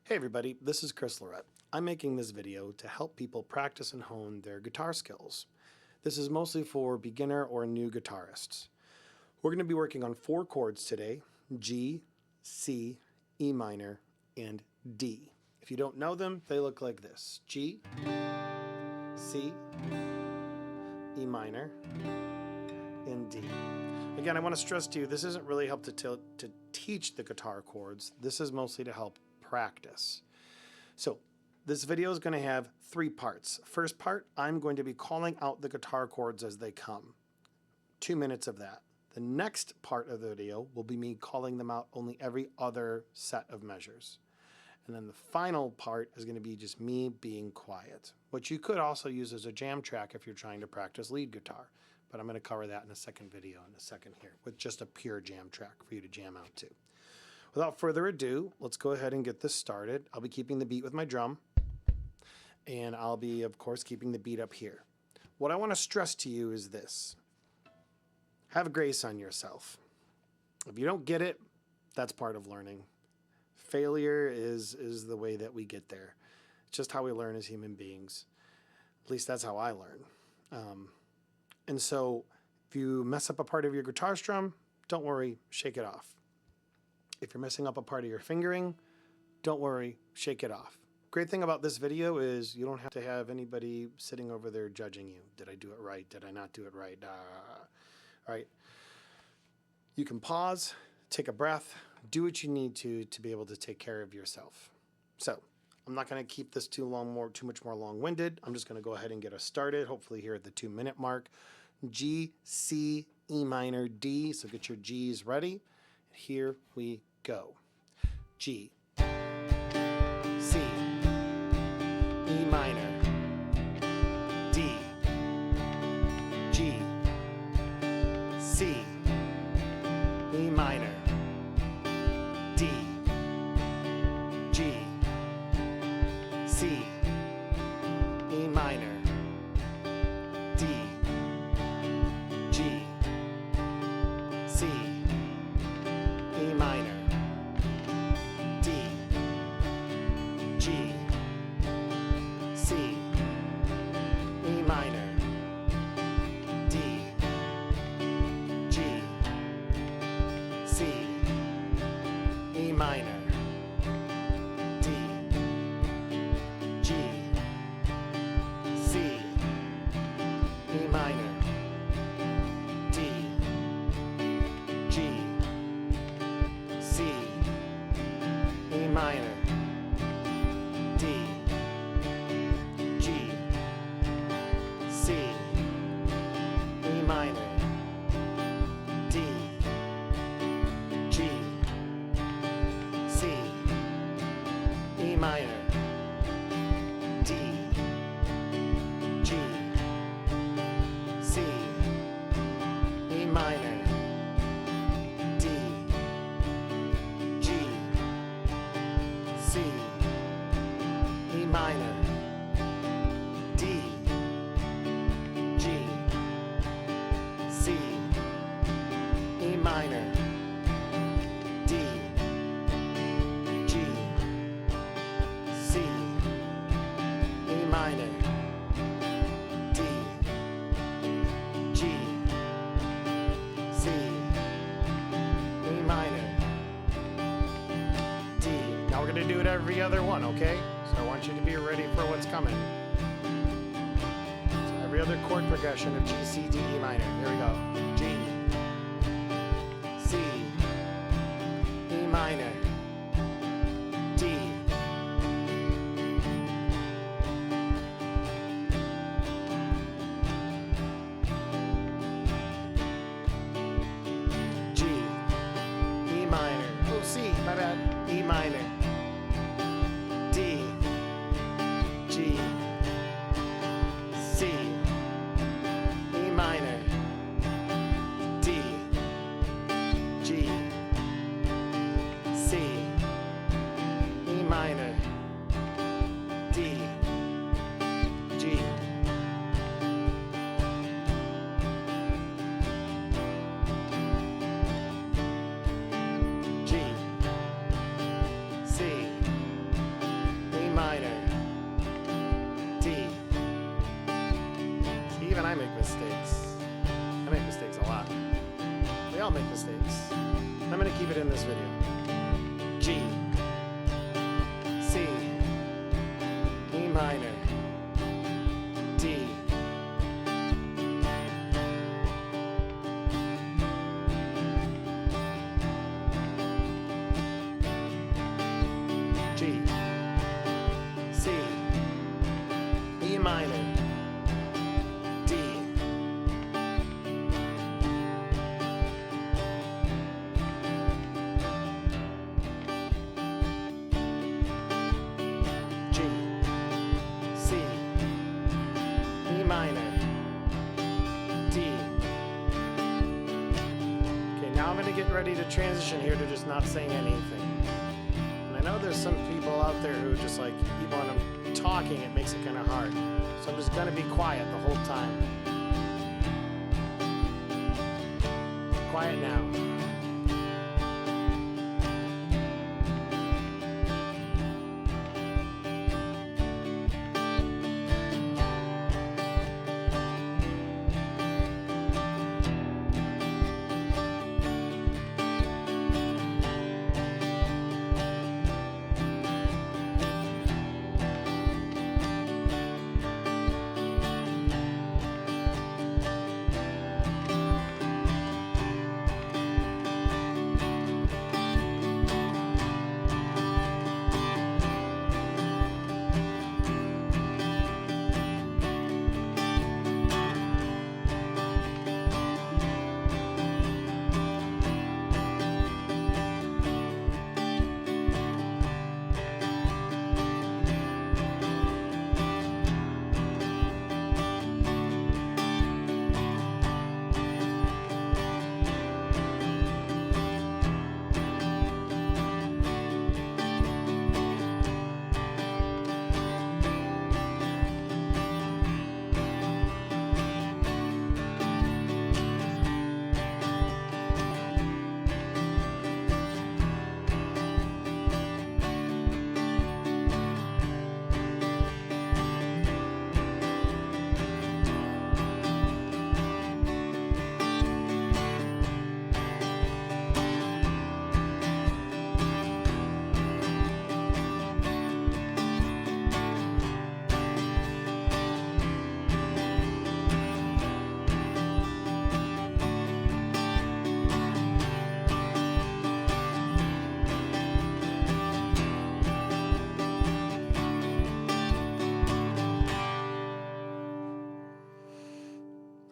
Hey everybody, this is Chris Lorette. I'm making this video to help people practice and hone their guitar skills. This is mostly for beginner or new guitarists. We're going to be working on 4 chords today: G, C, E minor, and D. If you don't know them, they look like this: G, C, E minor, and D. Again, I want to stress to you, this isn't really help to teach the guitar chords. This is mostly to help practice. So this video is going to have 3 parts. First part, I'm going to be calling out the guitar chords as they come. 2 minutes of that. The next part of the video will be me calling them out only every other set of measures. And then the final part is going to be just me being quiet, which you could also use as a jam track if you're trying to practice lead guitar. But I'm going to cover that in a second video in a second here with just a pure jam track for you to jam out to. Without further ado, let's go ahead and get this started. I'll be keeping the beat with my drum, and I'll be, of course, keeping the beat up here. What I want to stress to you is this: have grace on yourself. If you don't get it, that's part of learning. Failure is the way that we get there. It's just how we learn as human beings. At least that's how I learn. And so if you mess up a part of your guitar strum, don't worry, shake it off. If you're messing up a part of your fingering, don't worry, shake it off. Great thing about this video is you don't have to have anybody sitting over there judging you. Did I do it right? Did I not do it right? All right. You can pause, take a breath, do what you need to be able to take care of yourself. So I'm not going to keep this too much more long-winded. I'm just going to go ahead and get us started, hopefully here at the 2-minute mark. G, C, E minor, D. So get your G's ready. Here we go. G, C, E minor, D, G, C, E minor, D, G, C, E minor, D, G, C, E minor, D, G, C, E minor, D, G, C, E minor, D, G, C, E minor, D, G, C, E minor, D, G, C, E minor, D, G, C, E minor, D, G, C, E minor, D, G, C, E minor, D, G, C, E minor, D, G, C, E minor, D, G, C, E minor, D. Now we're going to do it every other one, okay? So I want you to be ready for what's coming. So every other chord progression of G, C, D, E minor. Here we go. G, C, E minor, D, G, E minor. Oh, C, my bad. E minor, D, G, C, E minor, D, G, C, E minor, D, G, minor, D. See, even I make mistakes. I make mistakes a lot. We all make mistakes. I'm going to keep it in this video. G, C, E minor, D. G, C, E minor, D. G, C, E minor, D. Okay, now I'm going to get ready to transition here to just not saying anything. I know there's some people out there who just like, even when I'm talking, it makes it kind of hard. So I'm just going to be quiet the whole time. Quiet now.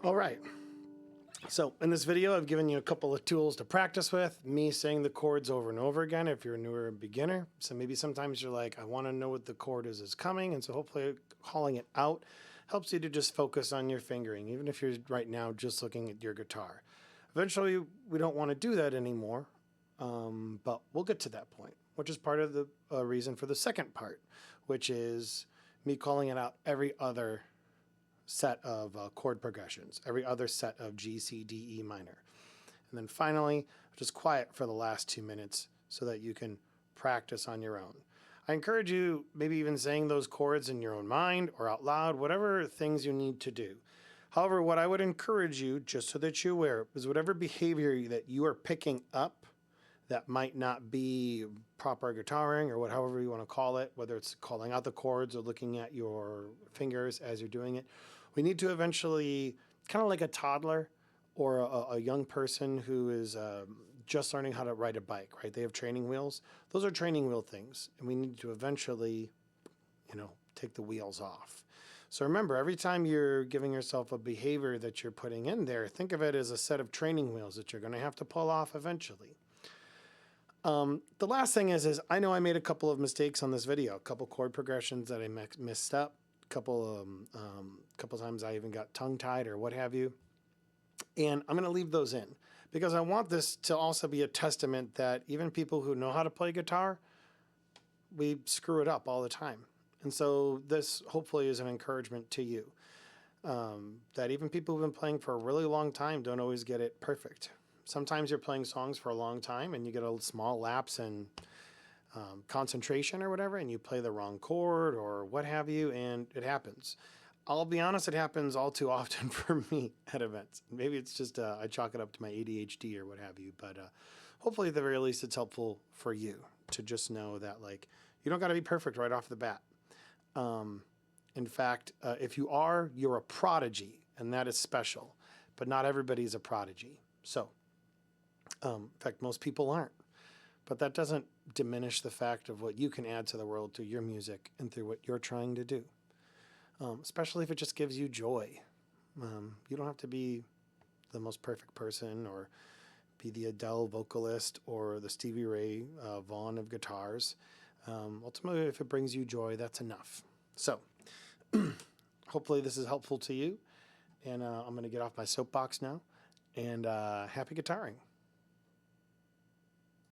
All right. So in this video, I've given you a couple of tools to practice with, me saying the chords over and over again if you're a newer beginner. So maybe sometimes you're like, I want to know what the chord is coming. And so hopefully calling it out helps you to just focus on your fingering, even if you're right now just looking at your guitar. Eventually, we don't want to do that anymore, but we'll get to that point, which is part of the reason for the second part, which is me calling it out every other set of chord progressions, every other set of G, C, D, E minor. And then finally, just quiet for the last 2 minutes so that you can practice on your own. I encourage you maybe even saying those chords in your own mind or out loud, whatever things you need to do. However, what I would encourage you, just so that you're aware, is whatever behavior that you are picking up that might not be proper guitaring or however you want to call it, whether it's calling out the chords or looking at your fingers as you're doing it, we need to eventually, kind of like a toddler or a young person who is just learning how to ride a bike, right? They have training wheels. Those are training wheel things, and we need to eventually, take the wheels off. So remember, every time you're giving yourself a behavior that you're putting in there, think of it as a set of training wheels that you're going to have to pull off eventually. The last thing is I know I made a couple of mistakes on this video, a couple chord progressions that I messed up, couple times I even got tongue-tied or what have you. And I'm going to leave those in because I want this to also be a testament that even people who know how to play guitar, we screw it up all the time. And so this hopefully is an encouragement to you that even people who've been playing for a really long time don't always get it perfect. Sometimes you're playing songs for a long time and you get a small lapse in concentration or whatever, and you play the wrong chord or what have you, and it happens. I'll be honest, it happens all too often for me at events. Maybe it's just I chalk it up to my ADHD or what have you, but hopefully at the very least it's helpful for you to just know that like you don't got to be perfect right off the bat. In fact, if you are, you're a prodigy, and that is special, but not everybody's a prodigy. So, in fact, most people aren't. But that doesn't diminish the fact of what you can add to the world through your music and through what you're trying to do, especially if it just gives you joy. You don't have to be the most perfect person or be the Adele vocalist or the Stevie Ray Vaughan of guitars. Ultimately, if it brings you joy, that's enough. So, hopefully this is helpful to you. And I'm going to get off my soapbox now. And happy guitaring.